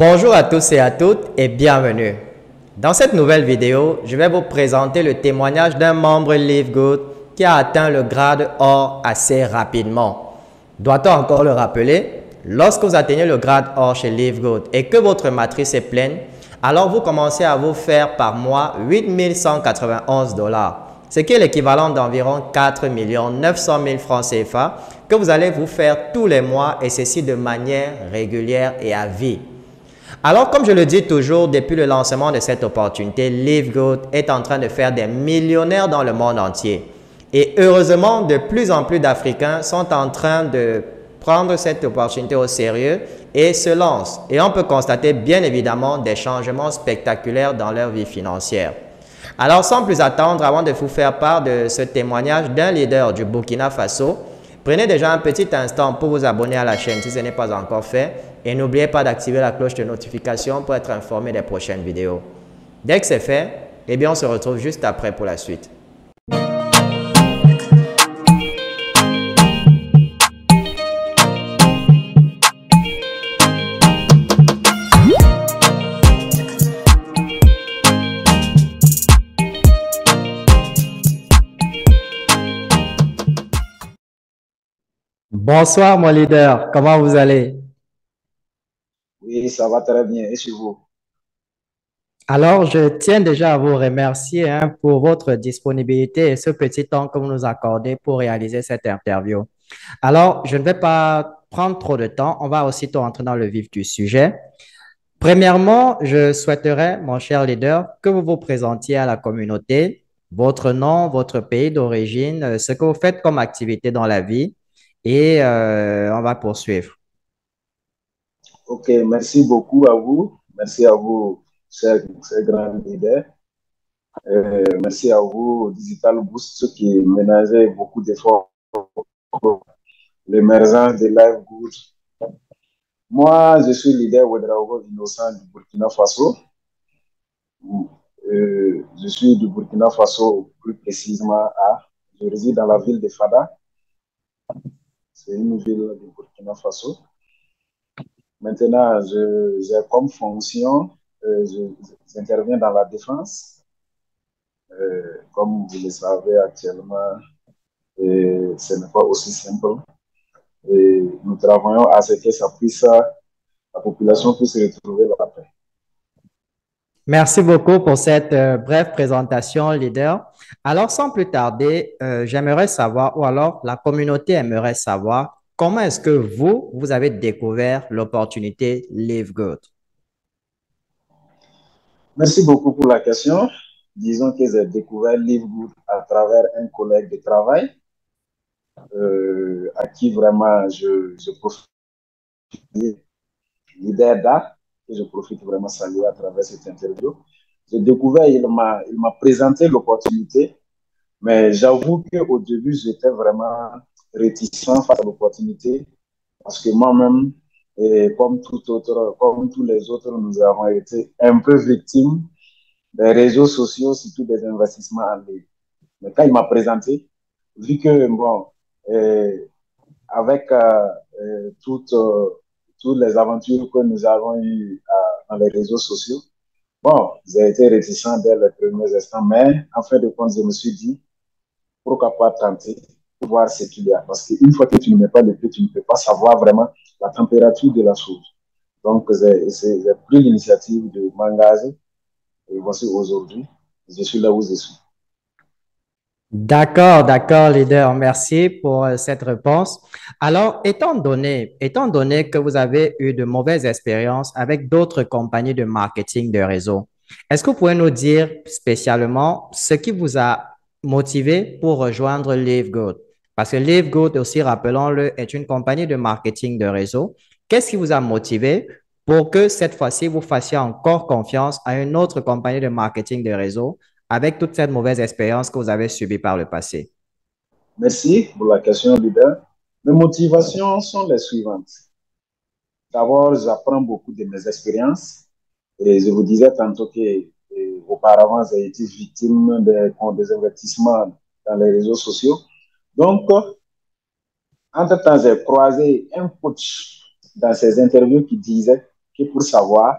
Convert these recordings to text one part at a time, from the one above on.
Bonjour à tous et à toutes et bienvenue. Dans cette nouvelle vidéo, je vais vous présenter le témoignage d'un membre Live Good qui a atteint le grade or assez rapidement. Doit-on encore le rappeler? Lorsque vous atteignez le grade or chez Live Good et que votre matrice est pleine, alors vous commencez à vous faire par mois 8 191 $, ce qui est l'équivalent d'environ 4 900 000 francs CFA que vous allez vous faire tous les mois et ceci de manière régulière et à vie. Alors, comme je le dis toujours, depuis le lancement de cette opportunité, Live Good est en train de faire des millionnaires dans le monde entier. Et heureusement, de plus en plus d'Africains sont en train de prendre cette opportunité au sérieux et se lancent. Et on peut constater bien évidemment des changements spectaculaires dans leur vie financière. Alors, sans plus attendre, avant de vous faire part de ce témoignage d'un leader du Burkina Faso, prenez déjà un petit instant pour vous abonner à la chaîne si ce n'est pas encore fait et n'oubliez pas d'activer la cloche de notification pour être informé des prochaines vidéos. Dès que c'est fait, eh bien on se retrouve juste après pour la suite. Bonsoir mon leader, comment vous allez? Oui, ça va très bien. Et chez vous? Alors, je tiens déjà à vous remercier pour votre disponibilité et ce petit temps que vous nous accordez pour réaliser cette interview. Alors, je ne vais pas prendre trop de temps, on va aussitôt entrer dans le vif du sujet. Premièrement, je souhaiterais, mon cher leader, que vous vous présentiez à la communauté, votre nom, votre pays d'origine, ce que vous faites comme activité dans la vie et on va poursuivre. Ok, merci beaucoup à vous. Merci à vous, chers grands leaders. Merci à vous, Digital Boost, qui ménagez beaucoup d'efforts pour l'émergence de Live Good. Moi, je suis leader Ouedraogo Innocent du Burkina Faso. Je suis du Burkina Faso, plus précisément je réside dans la ville de Fada. C'est une ville du Burkina Faso. Maintenant, j'ai comme fonction, j'interviens dans la défense. Comme vous le savez actuellement, et ce n'est pas aussi simple. Et nous travaillons à ce que la population puisse retrouver la paix. Merci beaucoup pour cette brève présentation, leader. Alors, sans plus tarder, j'aimerais savoir, ou alors la communauté aimerait savoir, comment est-ce que vous avez découvert l'opportunité Live Good? Merci beaucoup pour la question. Disons que j'ai découvert Live Good à travers un collègue de travail à qui vraiment je profite, leader d'art, et je profite vraiment de saluer à travers cette interview. J'ai découvert, il m'a présenté l'opportunité, mais j'avoue qu'au début, j'étais vraiment réticent face à l'opportunité parce que moi-même, comme tous les autres, nous avons été un peu victimes des réseaux sociaux, surtout des investissements en ligne. Mais quand il m'a présenté, vu que, bon, euh, avec toutes les aventures que nous avons eues dans les réseaux sociaux, bon, j'ai été réticent dès les premiers instants, mais en fin de compte, je me suis dit, pourquoi pas tenter pour voir ce qu'il y a. Parce qu'une fois que tu ne mets pas le pied, tu ne peux pas savoir vraiment la température de la chose. Donc, j'ai pris l'initiative de m'engager et voici aujourd'hui, je suis là où je suis. D'accord, leader. Merci pour cette réponse. Alors, étant donné que vous avez eu de mauvaises expériences avec d'autres compagnies de marketing de réseau, est-ce que vous pouvez nous dire spécialement ce qui vous a motivé pour rejoindre Live Good? Parce que Live Good aussi, rappelons-le, est une compagnie de marketing de réseau. Qu'est-ce qui vous a motivé pour que cette fois-ci, vous fassiez encore confiance à une autre compagnie de marketing de réseau avec toute cette mauvaise expérience que vous avez subie par le passé? Merci pour la question, leader. Mes motivations sont les suivantes. D'abord, j'apprends beaucoup de mes expériences. Et je vous disais tantôt auparavant, j'ai été victime des investissements dans les réseaux sociaux. Donc, entre-temps, j'ai croisé un coach dans ses interviews qui disait que pour savoir,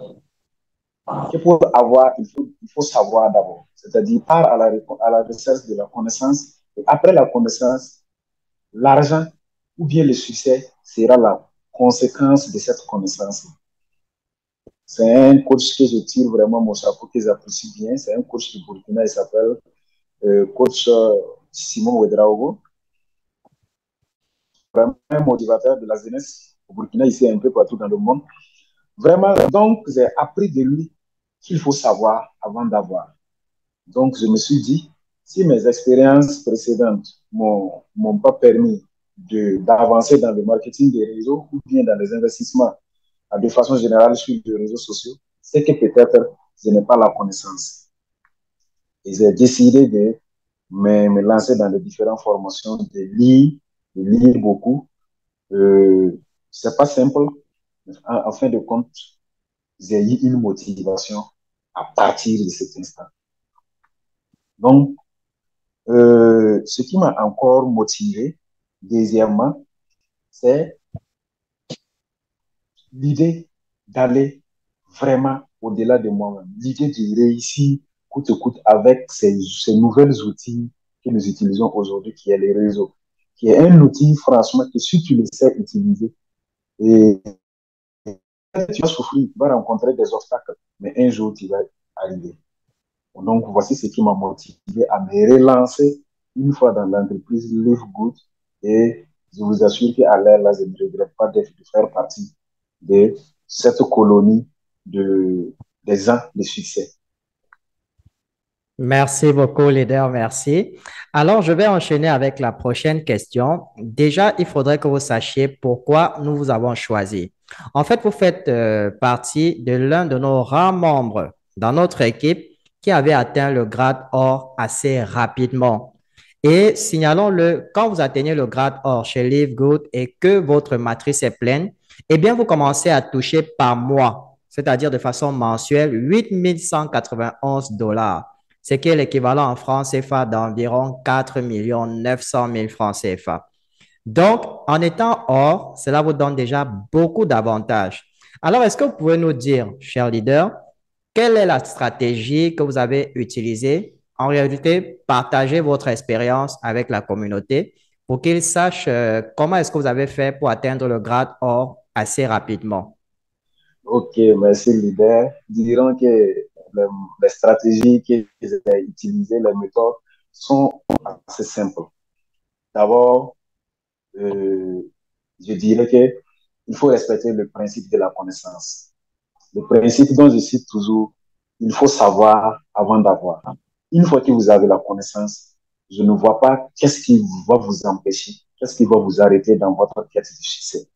que pour avoir, il faut savoir d'abord. C'est-à-dire, part à la recherche de la connaissance, et après la connaissance, l'argent ou bien le succès sera la conséquence de cette connaissance. C'est un coach que je tire vraiment mon chapeau, que j'apprécie bien. C'est un coach du Burkina, il s'appelle coach Simon Ouedraogo. Vraiment un motivateur de la jeunesse au Burkina, ici un peu partout dans le monde. Vraiment, donc, j'ai appris de lui qu'il faut savoir avant d'avoir. Donc, je me suis dit, si mes expériences précédentes m'ont pas permis d'avancer dans le marketing des réseaux ou bien dans les investissements de façon générale sur les réseaux sociaux, c'est que peut-être je n'ai pas la connaissance. Et j'ai décidé de me lancer dans les différentes formations, de lire beaucoup. C'est pas simple. En fin de compte, j'ai eu une motivation à partir de cet instant. Donc, ce qui m'a encore motivé, deuxièmement, c'est l'idée d'aller vraiment au-delà de moi-même, l'idée de réussir coûte que coûte avec ces nouvelles outils que nous utilisons aujourd'hui, qui est les réseaux, qui est un outil, franchement, que si tu le sais utiliser, et tu vas souffrir, tu vas rencontrer des obstacles, mais un jour, tu vas arriver. Donc, voici ce qui m'a motivé à me relancer une fois dans l'entreprise Live Good. Et je vous assure qu'à l'heure là, je ne regrette pas de faire partie de cette colonie des gens de succès. Merci beaucoup, leader. Merci. Alors, je vais enchaîner avec la prochaine question. Déjà, il faudrait que vous sachiez pourquoi nous vous avons choisi. En fait, vous faites partie de l'un de nos rares membres dans notre équipe qui avait atteint le grade or assez rapidement. Et signalons-le, quand vous atteignez le grade or chez Live Good et que votre matrice est pleine, eh bien, vous commencez à toucher par mois, c'est-à-dire de façon mensuelle, 8 191 $, ce qui est l'équivalent en francs CFA d'environ 4 900 000 francs CFA. Donc, en étant hors, cela vous donne déjà beaucoup d'avantages. Alors, est-ce que vous pouvez nous dire, cher leader, quelle est la stratégie que vous avez utilisée? En réalité, partagez votre expérience avec la communauté pour qu'ils sachent comment est-ce que vous avez fait pour atteindre le grade or assez rapidement. Ok, merci leader. Dirons que les stratégies que j'ai utilisées, les méthodes sont assez simples. D'abord, je dirais que il faut respecter le principe de la connaissance. Le principe dont je cite toujours, il faut savoir avant d'avoir. Une fois que vous avez la connaissance, je ne vois pas qu'est-ce qui va vous empêcher, qu'est-ce qui va vous arrêter dans votre quête de succès.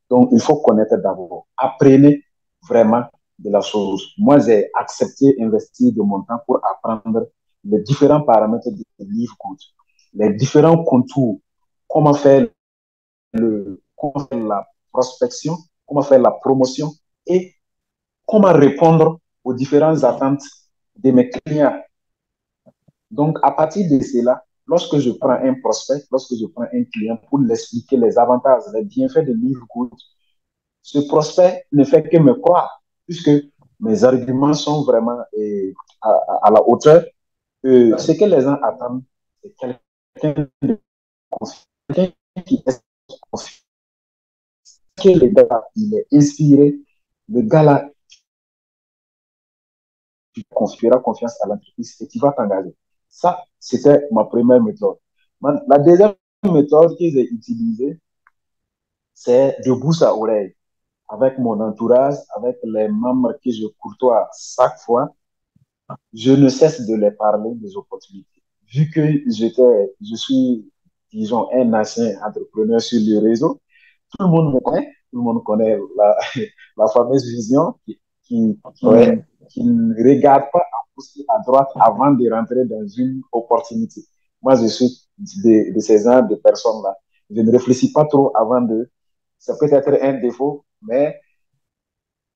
Donc, il faut connaître d'abord. Apprenez vraiment de la chose. Moi, j'ai accepté d'investir de mon temps pour apprendre les différents paramètres du livre code, les différents contours, comment faire comment faire la prospection, comment faire la promotion et comment répondre aux différentes attentes de mes clients. Donc, à partir de cela, lorsque je prends un prospect, lorsque je prends un client pour l'expliquer les avantages, les bienfaits de Live Good, ce prospect ne fait que me croire, puisque mes arguments sont vraiment à la hauteur. Ce que les gens attendent, c'est quelqu'un de confiant, quelqu'un qui est confiant, que le gars, il est inspiré, le gars là, tu confieras confiance à l'entreprise et tu vas t'engager. Ça, c'était ma première méthode. La deuxième méthode que j'ai utilisée, c'est de bouche à oreille. Avec mon entourage, avec les membres que je courtois chaque fois, je ne cesse de les parler des opportunités. Vu que je suis, disons, un ancien entrepreneur sur les réseaux, tout le monde me connaît, tout le monde connaît la fameuse vision Ouais. qui ne regarde pas à droite avant de rentrer dans une opportunité. Moi, je suis de ces genres de personnes-là. Je ne réfléchis pas trop avant de... Ça peut être un défaut, mais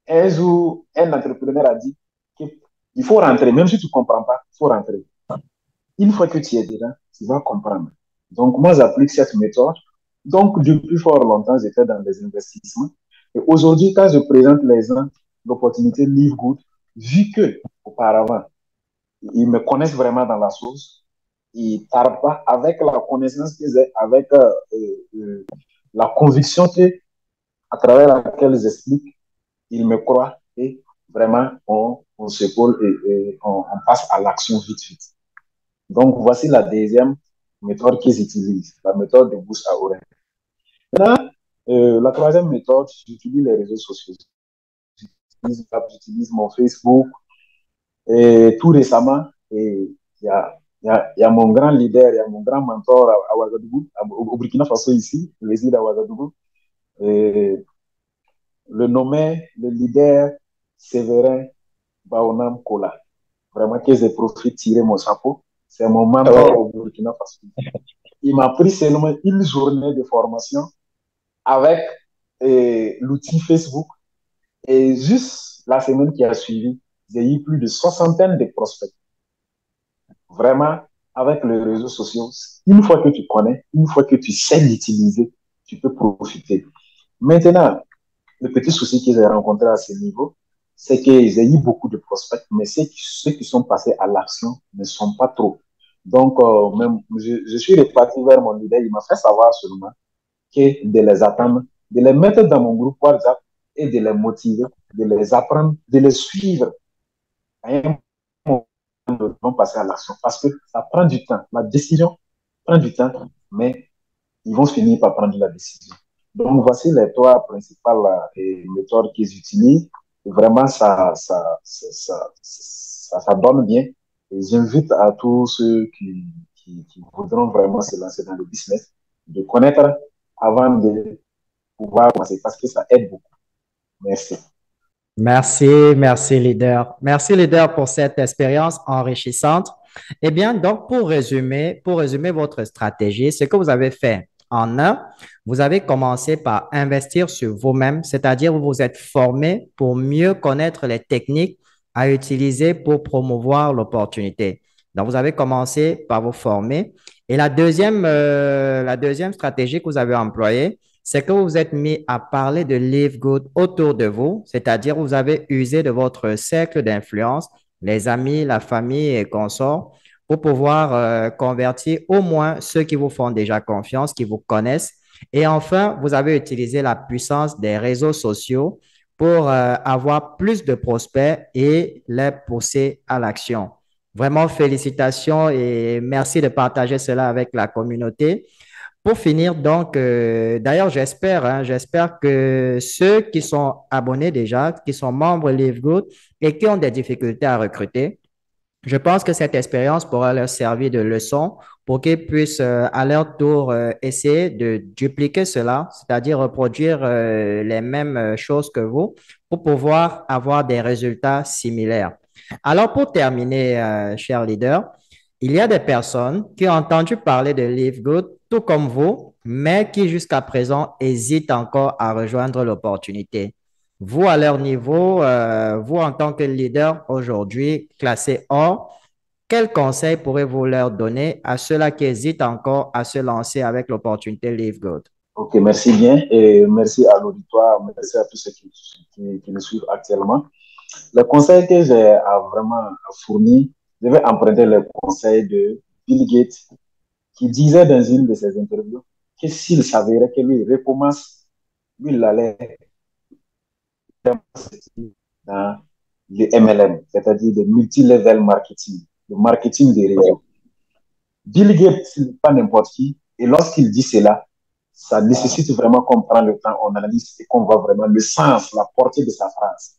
un jour, un entrepreneur a dit qu'il faut rentrer, même si tu ne comprends pas, il faut rentrer. Une fois que tu es dedans, tu vas comprendre. Donc, moi, j'applique cette méthode. Donc, depuis fort longtemps, j'étais dans les investissements. Et aujourd'hui, quand je présente les gens, l'opportunité Live Good, vu que auparavant, ils me connaissent vraiment dans la sauce. Ils ne tardent pas avec la connaissance qu'ils ont, avec la conviction que, à travers laquelle ils expliquent, ils me croient et vraiment, on s'épaule et on passe à l'action vite, vite. Donc, voici la deuxième méthode qu'ils utilisent, la méthode de bouche à oreille. Maintenant, la troisième méthode, j'utilise les réseaux sociaux. J'utilise mon Facebook. Et tout récemment, il y a mon grand leader, il y a mon grand mentor à Ouagadougou, au Burkina Faso ici, il réside à Ouagadougou. Et le nommé, le leader Séverin Baonam Kola. Vraiment que j'ai profité de tirer mon chapeau. C'est mon mentor au Burkina Faso. Il m'a pris seulement une journée de formation avec l'outil Facebook. Et juste la semaine qui a suivi, j'ai eu plus de soixantaine de prospects. Vraiment, avec les réseaux sociaux, une fois que tu connais, une fois que tu sais l'utiliser, tu peux profiter. Maintenant, le petit souci que j'ai rencontré à ce niveau, c'est que j'ai eu beaucoup de prospects, mais ceux qui sont passés à l'action ne sont pas trop. Donc, même, je suis reparti vers mon leader, il m'a fait savoir seulement que de les attendre, de les mettre dans mon groupe WhatsApp et de les motiver, de les apprendre, de les suivre. À un moment, ils vont passer à l'action parce que ça prend du temps. La décision prend du temps, mais ils vont finir par prendre la décision. Donc, voici les trois principales méthodes qu'ils utilisent. Et vraiment, ça donne bien. Et j'invite à tous ceux qui voudront vraiment se lancer dans le business de connaître avant de pouvoir commencer parce que ça aide beaucoup. Merci. Merci, merci leader. Merci leader pour cette expérience enrichissante. Eh bien, donc pour résumer votre stratégie, ce que vous avez fait en un, vous avez commencé par investir sur vous-même, c'est-à-dire vous vous êtes formé pour mieux connaître les techniques à utiliser pour promouvoir l'opportunité. Donc, vous avez commencé par vous former. Et la deuxième stratégie que vous avez employée, c'est que vous vous êtes mis à parler de Live Good autour de vous, c'est-à-dire vous avez usé de votre cercle d'influence, les amis, la famille et consorts, pour pouvoir convertir au moins ceux qui vous font déjà confiance, qui vous connaissent. Et enfin, vous avez utilisé la puissance des réseaux sociaux pour avoir plus de prospects et les pousser à l'action. Vraiment, félicitations et merci de partager cela avec la communauté. Pour finir, donc, d'ailleurs, j'espère que ceux qui sont abonnés déjà, qui sont membres LiveGood et qui ont des difficultés à recruter, je pense que cette expérience pourra leur servir de leçon pour qu'ils puissent à leur tour essayer de dupliquer cela, c'est-à-dire reproduire les mêmes choses que vous pour pouvoir avoir des résultats similaires. Alors, pour terminer, cher leader, il y a des personnes qui ont entendu parler de Live Good, tout comme vous, mais qui jusqu'à présent hésitent encore à rejoindre l'opportunité. Vous, à leur niveau, vous en tant que leader aujourd'hui classé or, quels conseils pourrez-vous leur donner à ceux-là qui hésitent encore à se lancer avec l'opportunité Live Good? Ok, merci bien et merci à l'auditoire, merci à tous ceux qui nous suivent actuellement. Le conseil que j'ai à vraiment fourni, je vais emprunter le conseil de Bill Gates qui disait dans une de ses interviews que s'il s'avérait que lui recommence, lui, il allait dans le MLM, c'est-à-dire le multi-level marketing, le marketing des réseaux. Bill Gates, pas n'importe qui, et lorsqu'il dit cela, ça nécessite vraiment qu'on prenne le temps, on analyse et qu'on voit vraiment le sens, la portée de sa phrase.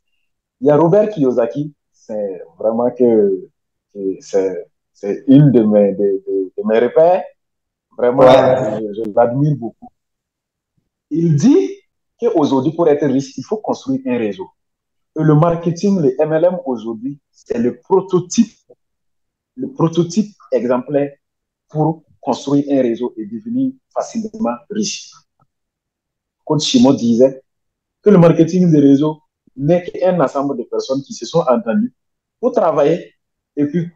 Il y a Robert Kiyosaki, c'est vraiment que c'est une de mes repères. Vraiment, Ouais. je l'admire beaucoup. Il dit qu'aujourd'hui, pour être riche, il faut construire un réseau. Et le marketing, le MLM aujourd'hui, c'est le prototype exemplaire pour construire un réseau et devenir facilement riche. Coach Shimo disait que le marketing des réseaux n'est qu'un ensemble de personnes qui se sont entendues pour travailler et puis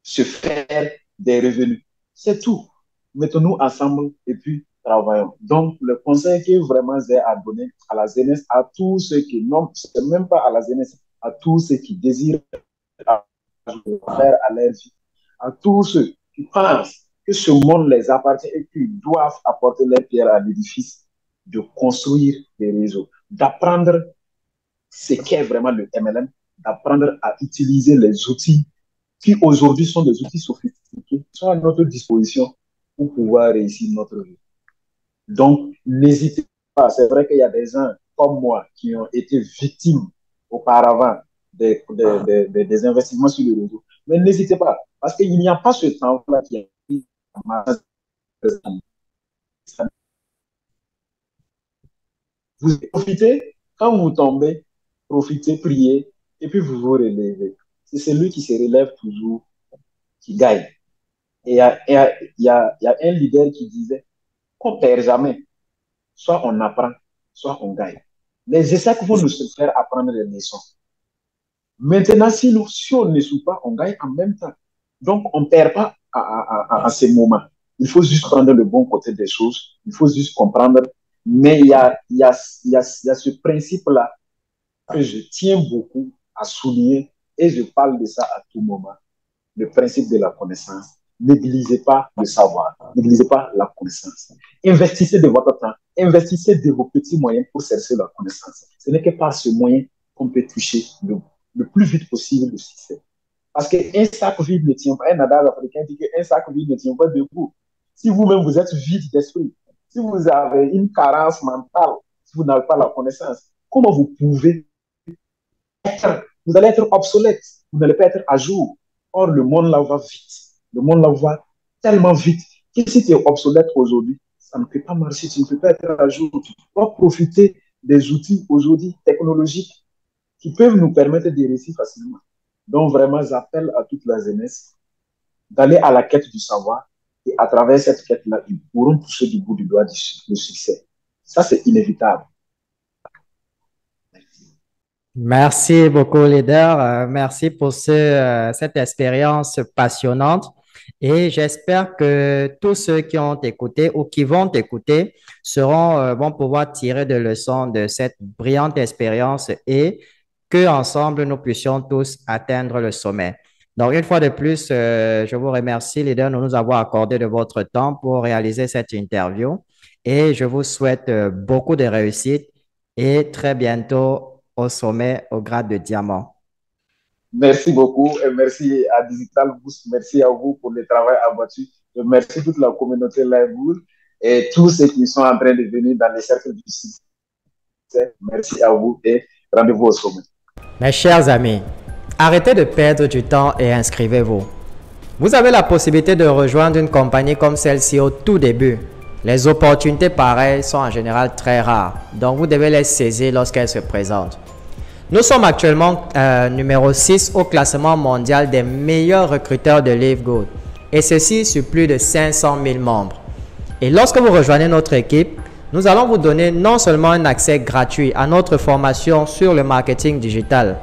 se faire des revenus. C'est tout. Mettons-nous ensemble et puis travaillons. Donc, le conseil que vraiment j'ai à donner à la jeunesse, à tous ceux qui, non, c'est même pas à la jeunesse, à tous ceux qui désirent faire à leur vie, à tous ceux qui pensent que ce monde les appartient et qu'ils doivent apporter leur pierre à l'édifice, de construire des réseaux, d'apprendre ce qu'est vraiment le MLM, d'apprendre à utiliser les outils qui aujourd'hui sont des outils sophistiqués, qui sont à notre disposition pour pouvoir réussir notre vie. Donc, n'hésitez pas. C'est vrai qu'il y a des gens comme moi qui ont été victimes auparavant des investissements sur le réseau. Mais n'hésitez pas, parce qu'il n'y a pas ce temps-là qui est vous profitez, quand vous tombez, profitez, priez, et puis vous vous relevez. C'est celui qui se relève toujours qui gagne. Et il y a un leader qui disait qu'on ne perd jamais. Soit on apprend, soit on gagne. Les échecs vont nous faire apprendre des leçons. Maintenant, si on ne joue pas, on gagne en même temps. Donc, on ne perd pas à ces moments. Il faut juste prendre le bon côté des choses. Il faut juste comprendre. Mais il y a ce principe-là que je tiens beaucoup à souligner et je parle de ça à tout moment. Le principe de la connaissance. Négligez pas le savoir. Négligez pas la connaissance. Investissez de votre temps. Investissez de vos petits moyens pour chercher la connaissance. Ce n'est que par ce moyen qu'on peut toucher le plus vite possible le succès. Parce qu'un sac vide ne tient pas. Un adage africain dit qu'un sac vide ne tient pas debout. Si vous-même vous êtes vide d'esprit, si vous avez une carence mentale, si vous n'avez pas la connaissance, comment vous pouvez vous allez être obsolète. Vous n'allez pas être à jour. Or, le monde là va vite. Le monde là va tellement vite que si tu es obsolète aujourd'hui, ça ne peut pas marcher. Tu ne peux pas être à jour. Tu dois profiter des outils aujourd'hui technologiques qui peuvent nous permettre de réussir facilement. Donc, vraiment, j'appelle à toute la jeunesse d'aller à la quête du savoir et à travers cette quête-là, ils pourront toucher du bout du doigt le succès. Ça, c'est inévitable. Merci beaucoup, leader. Merci pour cette expérience passionnante. Et j'espère que tous ceux qui ont écouté ou qui vont écouter vont pouvoir tirer des leçons de cette brillante expérience et qu'ensemble, nous puissions tous atteindre le sommet. Donc, une fois de plus, je vous remercie, leader, de nous avoir accordé de votre temps pour réaliser cette interview. Et je vous souhaite beaucoup de réussite et très bientôt au sommet au grade de diamant. Merci beaucoup et merci à Digital Boost. Merci à vous pour le travail abattu. Je remercie toute la communauté Livewood et tous ceux qui sont en train de venir dans les cercles du site. Merci à vous et rendez-vous au sommet. Mes chers amis, arrêtez de perdre du temps et inscrivez-vous. Vous avez la possibilité de rejoindre une compagnie comme celle-ci au tout début. Les opportunités pareilles sont en général très rares, donc vous devez les saisir lorsqu'elles se présentent. Nous sommes actuellement numéro 6 au classement mondial des meilleurs recruteurs de LiveGood, et ceci sur plus de 500 000 membres. Et lorsque vous rejoignez notre équipe, nous allons vous donner non seulement un accès gratuit à notre formation sur le marketing digital,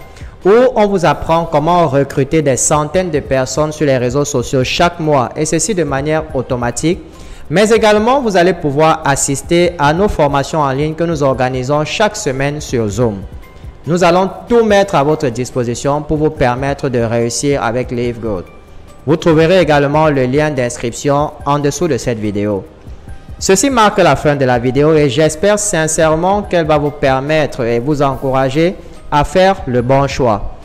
où on vous apprend comment recruter des centaines de personnes sur les réseaux sociaux chaque mois, et ceci de manière automatique. Mais également, vous allez pouvoir assister à nos formations en ligne que nous organisons chaque semaine sur Zoom. Nous allons tout mettre à votre disposition pour vous permettre de réussir avec LiveGood. Vous trouverez également le lien d'inscription en dessous de cette vidéo. Ceci marque la fin de la vidéo et j'espère sincèrement qu'elle va vous permettre et vous encourager à faire le bon choix.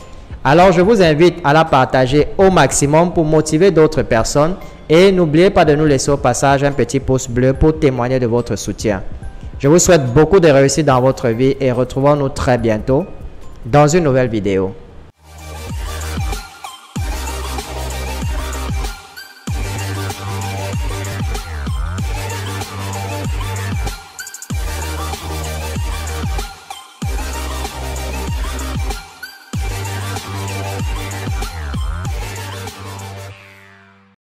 Alors, je vous invite à la partager au maximum pour motiver d'autres personnes. Et n'oubliez pas de nous laisser au passage un petit pouce bleu pour témoigner de votre soutien. Je vous souhaite beaucoup de réussite dans votre vie et retrouvons-nous très bientôt dans une nouvelle vidéo.